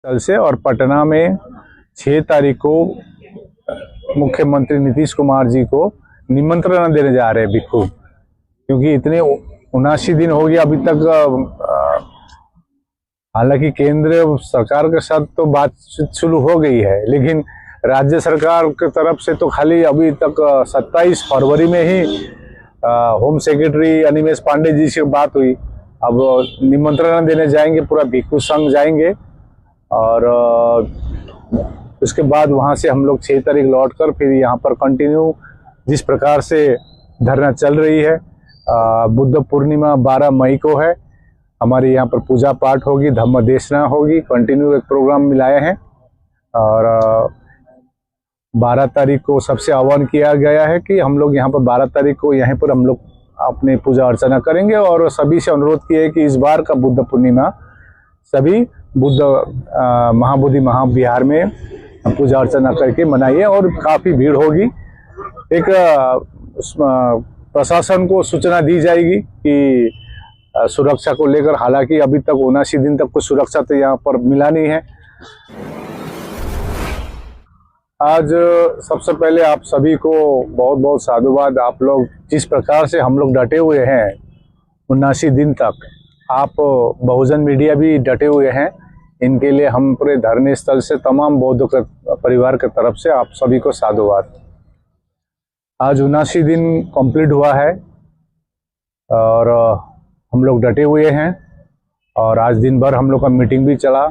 कल से और पटना में 6 तारीख को मुख्यमंत्री नीतीश कुमार जी को निमंत्रण देने जा रहे हैं भिक्खू, क्योंकि इतने 79 दिन हो गया अभी तक। हालांकि केंद्र सरकार के साथ तो बातचीत शुरू हो गई है, लेकिन राज्य सरकार की तरफ से तो खाली अभी तक 27 फरवरी में ही होम सेक्रेटरी अनिमेष पांडे जी से बात हुई। अब निमंत्रण देने जाएंगे, पूरा भिक्खू संघ जाएंगे और उसके बाद वहां से हम लोग 6 तारीख लौटकर फिर यहाँ पर कंटिन्यू जिस प्रकार से धरना चल रही है। बुद्ध पूर्णिमा 12 मई को है, हमारे यहाँ पर पूजा पाठ होगी, धम्म देशना होगी, कंटिन्यू एक प्रोग्राम मिलाए हैं और 12 तारीख को सबसे आह्वान किया गया है कि हम लोग यहाँ पर 12 तारीख को यहाँ पर हम लोग अपनी पूजा अर्चना करेंगे और सभी से अनुरोध किया है कि इस बार का बुद्ध पूर्णिमा सभी बुद्ध महाबोधि महाविहार में पूजा अर्चना करके मनाइए और काफ़ी भीड़ होगी। एक प्रशासन को सूचना दी जाएगी कि सुरक्षा को लेकर, हालांकि अभी तक 79 दिन तक कुछ सुरक्षा तो यहाँ पर मिला नहीं है। आज सबसे पहले आप सभी को बहुत बहुत साधुवाद। आप लोग जिस प्रकार से हम लोग डटे हुए हैं 79 दिन तक, आप बहुजन मीडिया भी डटे हुए हैं, इनके लिए हम पूरे धरने स्थल से तमाम बौद्ध परिवार की तरफ से आप सभी को साधुवाद। आज 79 दिन कंप्लीट हुआ है और हम लोग डटे हुए हैं और आज दिन भर हम लोग का मीटिंग भी चला,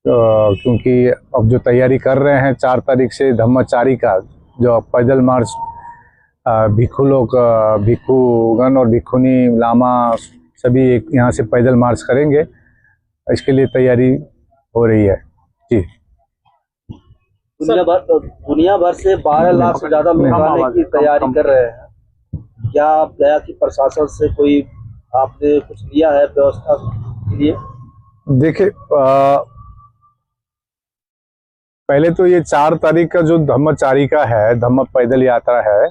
क्योंकि अब जो तैयारी कर रहे हैं 4 तारीख से धम्मचारी का जो पैदल मार्च भिक्खू लोग, भिक्खूगण और भिक्खुनी लामा सभी एक यहाँ से पैदल मार्च करेंगे, इसके लिए तैयारी हो रही है जी। दुनिया भर से 12 लाख से ज्यादा लोग आने की तैयारी कर रहे हैं। क्या आप गया कि प्रशासन से कोई आपने कुछ लिया है व्यवस्था के लिए? देखिए, पहले तो ये 4 तारीख का जो धम्मचारिका है, धम्म पैदल यात्रा है,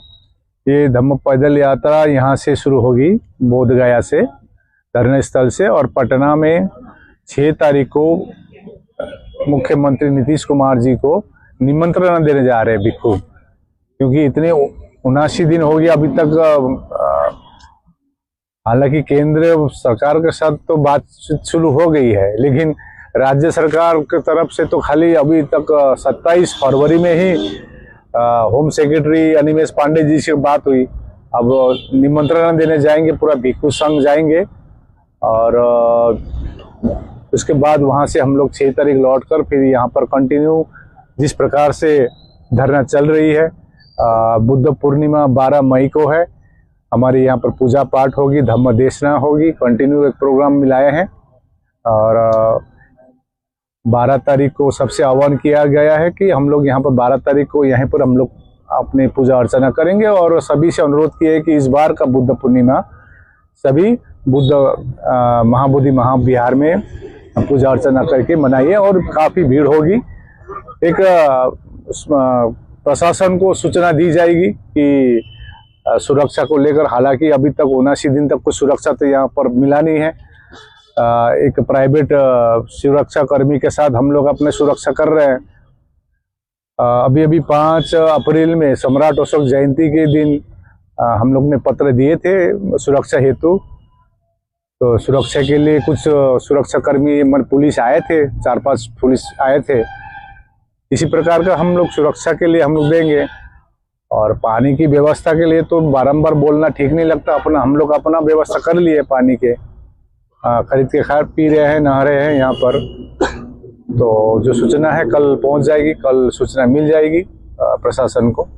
ये धम्म पैदल यात्रा यहाँ से शुरू होगी बोधगया से, धरने स्थल से, और पटना में 6 तारीख को मुख्यमंत्री नीतीश कुमार जी को निमंत्रण देने जा रहे हैं भिक्खू, क्योंकि इतने 79 दिन हो गया अभी तक। हालांकि केंद्र सरकार के साथ तो बातचीत शुरू हो गई है, लेकिन राज्य सरकार की तरफ से तो खाली अभी तक 27 फरवरी में ही होम सेक्रेटरी अनिमेष पांडे जी से बात हुई। अब निमंत्रण देने जाएंगे, पूरा भिक्खू संघ जाएंगे और उसके बाद वहां से हम लोग 6 तारीख लौटकर फिर यहाँ पर कंटिन्यू जिस प्रकार से धरना चल रही है। बुद्ध पूर्णिमा 12 मई को है, हमारे यहाँ पर पूजा पाठ होगी, धम्म देशना होगी, कंटिन्यू एक प्रोग्राम मिलाए हैं और 12 तारीख को सबसे आह्वान किया गया है कि हम लोग यहाँ पर 12 तारीख को यहाँ पर हम लोग अपनी पूजा अर्चना करेंगे और सभी से अनुरोध किया है कि इस बार का बुद्ध पूर्णिमा सभी बुद्ध महाबोधि महाविहार में पूजा अर्चना करके मनाइए और काफ़ी भीड़ होगी। एक प्रशासन को सूचना दी जाएगी कि सुरक्षा को लेकर, हालांकि अभी तक 79 दिन तक कुछ सुरक्षा तो यहाँ पर मिला नहीं है। एक प्राइवेट सुरक्षा कर्मी के साथ हम लोग अपने सुरक्षा कर रहे हैं। अभी 5 अप्रैल में सम्राट अशोक जयंती के दिन हम लोग ने पत्र दिए थे सुरक्षा हेतु, तो सुरक्षा के लिए कुछ सुरक्षा कर्मी पुलिस आए थे, 4-5 पुलिस आए थे। इसी प्रकार का हम लोग सुरक्षा के लिए हम लोग देंगे और पानी की व्यवस्था के लिए तो बारंबार बोलना ठीक नहीं लगता, हम लोग अपना व्यवस्था कर लिए, पानी के खरीद के खा पी रहे हैं, नहा रहे हैं यहाँ पर। तो जो सूचना है कल पहुँच जाएगी, कल सूचना मिल जाएगी प्रशासन को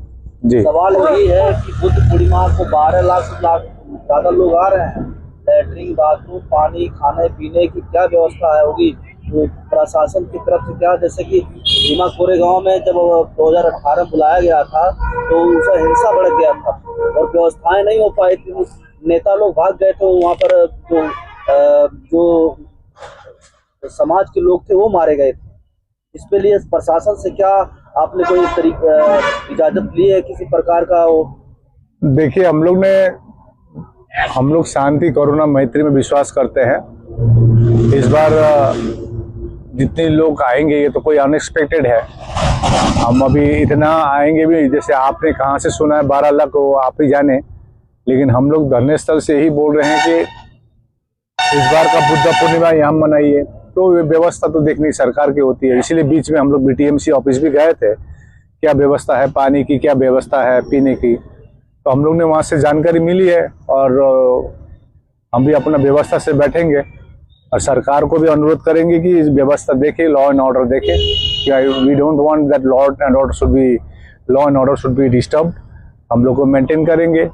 जी। सवाल यही है कि बुद्ध पूर्णिमा को 12 लाख से ज्यादा लोग आ रहे हैं, लैट्रिन, बाथरूम, पानी, खाने पीने की क्या व्यवस्था है होगी तो प्रशासन की तरफ से? क्या जैसे कि भीमा कोरेगांव में जब 2018 बुलाया गया था तो उसका हिंसा बढ़ गया था और व्यवस्थाएं नहीं हो पाई थी, नेता लोग भाग गए थे, वहाँ पर जो समाज के लोग थे वो मारे गए थे। इसके लिए प्रशासन से क्या आपने कोई इजाजत ली है किसी प्रकार का? देखिए, हम लोग शांति, करुणा, मैत्री में विश्वास करते हैं। इस बार जितने लोग आएंगे ये तो कोई अनएक्सपेक्टेड है। हम अभी इतना आएंगे भी, जैसे आपने कहाँ से सुना है 12 लाख वो आप ही जाने, लेकिन हम लोग धरने स्थल से ही बोल रहे हैं कि इस बार का बुद्ध पूर्णिमा यहाँ मनाइए। तो ये व्यवस्था तो देखनी सरकार की होती है, इसीलिए बीच में हम लोग BTMC ऑफिस भी गए थे, क्या व्यवस्था है पानी की, क्या व्यवस्था है पीने की। तो हम लोग ने वहाँ से जानकारी मिली है और हम भी अपना व्यवस्था से बैठेंगे और सरकार को भी अनुरोध करेंगे कि इस व्यवस्था देखे, लॉ एंड ऑर्डर देखे। We don't want that law and order should be disturbed. हम लोग को मेंटेन करेंगे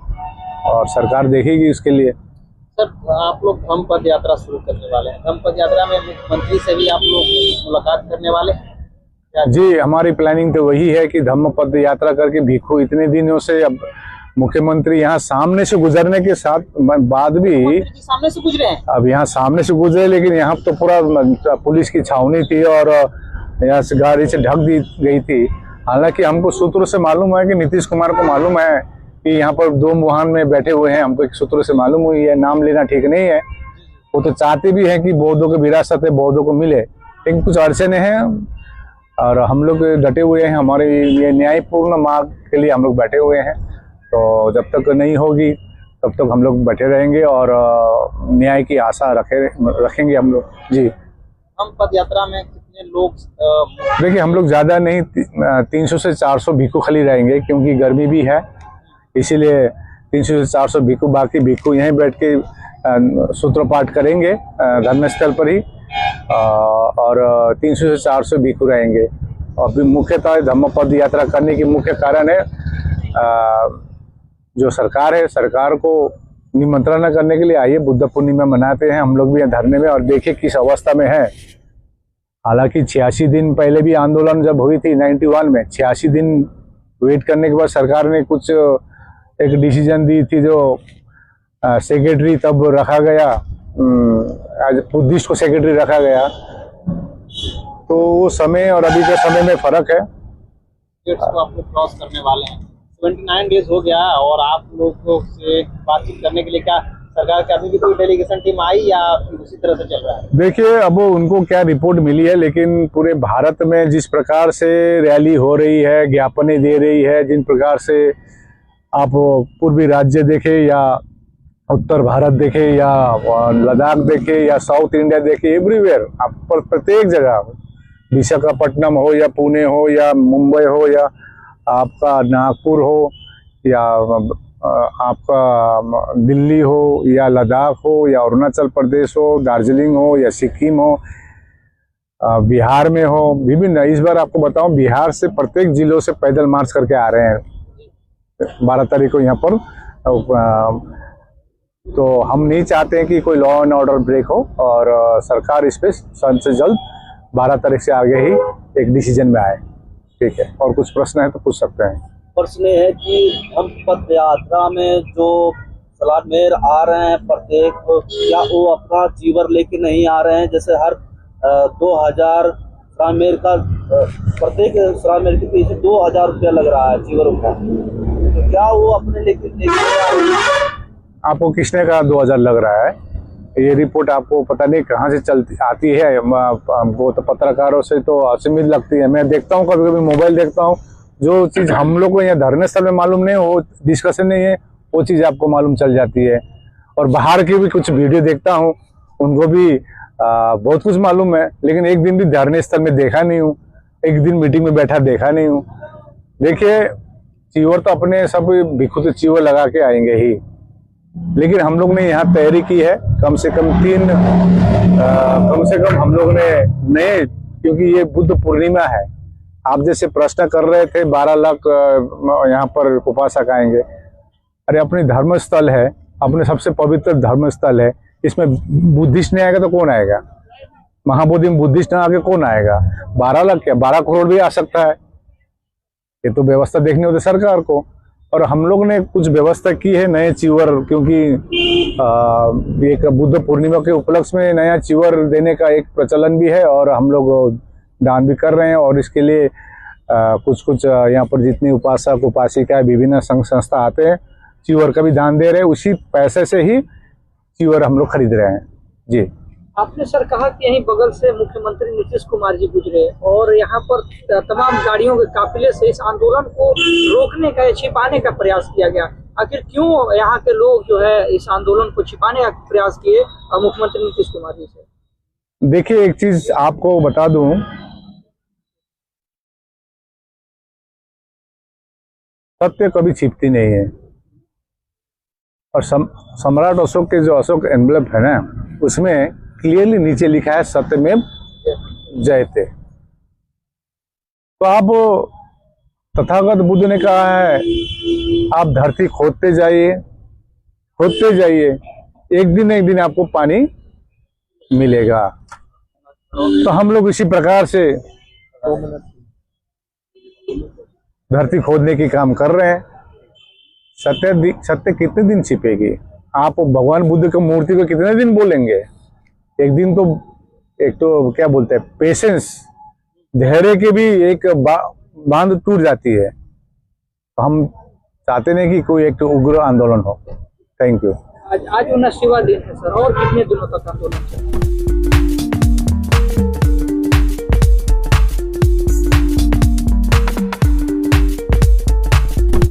और सरकार देखेगी इसके लिए। सर, आप लोग धम्म पद यात्रा शुरू करने वाले हैं, धम्म पद यात्रा में मुख्यमंत्री से भी आप लोग मुलाकात करने वाले हैं? जी, हमारी प्लानिंग तो वही है कि धम्म पद यात्रा करके भिक्खु इतने दिनों से, अब मुख्यमंत्री यहाँ सामने से गुजरने के साथ बाद भी सामने से गुजरे हैं, अब यहाँ सामने से गुजरे, लेकिन यहाँ तो पूरा पुलिस की छावनी थी और यहाँ से गाड़ी से ढक दी गई थी। हालांकि हमको सूत्रों से मालूम है कि नीतीश कुमार को मालूम है कि यहाँ पर 2 मुहान में बैठे हुए हैं। हमको एक सूत्रों से मालूम हुई है, नाम लेना ठीक नहीं है। वो तो चाहते भी हैं कि बौद्धों की विरासत है, बौद्धों को मिले, लेकिन कुछ अड़चने हैं और हम लोग डटे हुए हैं। हमारे ये न्यायपूर्ण मार्ग के लिए हम लोग बैठे हुए हैं। तो जब तक नहीं होगी तब तक हम लोग बैठे रहेंगे और न्याय की आशा रखेंगे हम लोग। जी, हम पद यात्रा में कितने लोग? देखिए, हम लोग ज़्यादा नहीं, 300 से 400 भिक्खु खाली रहेंगे, क्योंकि गर्मी भी है, इसीलिए 300 से 400 भिक्खु। बाकी भिक्खु यहीं बैठ के सूत्रपाठ करेंगे धर्मस्थल पर ही, और 300 से 400 भिक्खु रहेंगे। और मुख्यतः धम्म पद यात्रा करने की मुख्य कारण है जो सरकार है, सरकार को निमंत्रण करने के लिए आइए, बुद्ध पूर्णिमा मनाते हैं हम लोग भी धरने में, और देखिए किस अवस्था में है। हालांकि 86 दिन पहले भी आंदोलन जब हुई थी 91 में, 86 दिन वेट करने के बाद सरकार ने कुछ एक डिसीजन दी थी, जो सेक्रेटरी तब रखा गया, आज बुद्धिस्ट को सेक्रेटरी रखा गया। तो वो समय और अभी के समय में फर्क है। तो आप लोग क्रॉस करने वाले हैं, 29 डेज हो गया, और आप लोगों से बातचीत करने के लिए क्या सरकार की अभी भी कोई डेलीगेशन टीम आई या उसी तरह से चल रहा है? देखिए, अब उनको क्या रिपोर्ट मिली है, लेकिन पूरे भारत में जिस प्रकार से रैली हो रही है, ज्ञापनें दे रही है, जिन प्रकार से आप पूर्वी राज्य देखे या उत्तर भारत देखे या लद्दाख देखे या साउथ इंडिया देखे, एवरीवेयर आप प्रत्येक जगह, विशाखापट्टनम हो या पुणे हो या मुंबई हो या आपका नागपुर हो या आपका दिल्ली हो या लद्दाख हो या अरुणाचल प्रदेश हो, दार्जिलिंग हो या सिक्किम हो, बिहार में हो, विभिन्न। इस बार आपको बताऊं, बिहार से प्रत्येक जिलों से पैदल मार्च करके आ रहे हैं 12 तारीख को यहाँ पर। तो हम नहीं चाहते हैं कि कोई लॉ एंड ऑर्डर ब्रेक हो, और सरकार इस पे जल्द से जल्द 12 तारीख से आगे ही एक डिसीजन में आए। ठीक है, और कुछ प्रश्न है तो पूछ सकते हैं। प्रश्न है कि हम पद यात्रा में जो सलामेर आ रहे हैं प्रत्येक, क्या वो अपना चीवर लेके नहीं आ रहे हैं? जैसे हर 2000 सलामेर का, प्रत्येक सलामेर के पीछे 2000 रुपया लग रहा है चीवर का, तो क्या वो अपने लेके आपको किसने कहा 2000 लग रहा है? ये रिपोर्ट आपको पता नहीं कहाँ से चलती आती है, हमको तो पत्रकारों से तो असीमित लगती है। मैं देखता हूँ, कभी कभी मोबाइल देखता हूँ, जो चीज़ हम लोग को यहाँ धरने स्थल में मालूम नहीं हो, डिस्कशन नहीं है, वो चीज़ आपको मालूम चल जाती है। और बाहर की भी कुछ वीडियो देखता हूँ, उनको भी बहुत कुछ मालूम है, लेकिन एक दिन भी धरने स्थल में देखा नहीं हूँ, एक दिन मीटिंग में बैठा देखा नहीं हूँ। देखिए, चीवर तो अपने सब भिक्खु तो चीवर लगा के आएंगे ही, लेकिन हम लोग ने यहाँ तैयारी की है, कम से कम हम लोग ने नए, क्योंकि ये बुद्ध पूर्णिमा है। आप जैसे प्रश्न कर रहे थे 12 लाख यहाँ पर उपासक आएंगे, अरे अपनी धर्मस्थल है, अपने सबसे पवित्र धर्मस्थल है, इसमें बुद्धिस्ट नहीं आएगा तो कौन आएगा? महाबोधि में बुद्धिस्ट ना आके कौन आएगा? 12 लाख क्या 12 करोड़ भी आ सकता है। ये तो व्यवस्था देखनी होती सरकार को, और हम लोग ने कुछ व्यवस्था की है नए चीवर, क्योंकि एक बुद्ध पूर्णिमा के उपलक्ष्य में नया चीवर देने का एक प्रचलन भी है, और हम लोग दान भी कर रहे हैं। और इसके लिए कुछ यहाँ पर जितनी उपासक उपासिका विभिन्न संघ संस्था आते हैं, चीवर का भी दान दे रहे हैं, उसी पैसे से ही चीवर हम लोग खरीद रहे हैं। जी, आपने सर कहा कि यहीं बगल से मुख्यमंत्री नीतीश कुमार जी गुजरे और यहाँ पर तमाम गाड़ियों के काफिले से इस आंदोलन को रोकने का या छिपाने का प्रयास किया गया। आखिर क्यों यहाँ के लोग जो है इस आंदोलन को छिपाने का प्रयास किए मुख्यमंत्री नीतीश कुमार जी से? देखिए, एक चीज आपको बता दूं, सत्य कभी छिपती नहीं है। और सम्राट अशोक के जो अशोक एनवलप है ना, उसमें क्लियरली नीचे लिखा है सत्यमेव जयते। तो आप, तथागत बुद्ध ने कहा है, आप धरती खोदते जाइए, एक दिन आपको पानी मिलेगा। तो हम लोग इसी प्रकार से धरती खोदने की काम कर रहे हैं। सत्य कितने दिन छिपेगी? आप भगवान बुद्ध की मूर्ति को कितने दिन बोलेंगे? एक दिन तो, एक तो क्या बोलते हैं, पेशेंस, धैर्य की भी एक बांध टूट जाती है। तो हम चाहते नहीं कि कोई एक उग्र आंदोलन हो। Thank you. आज 19वां दिन है सर, और कितने दिनों तक आंदोलन चलेगा?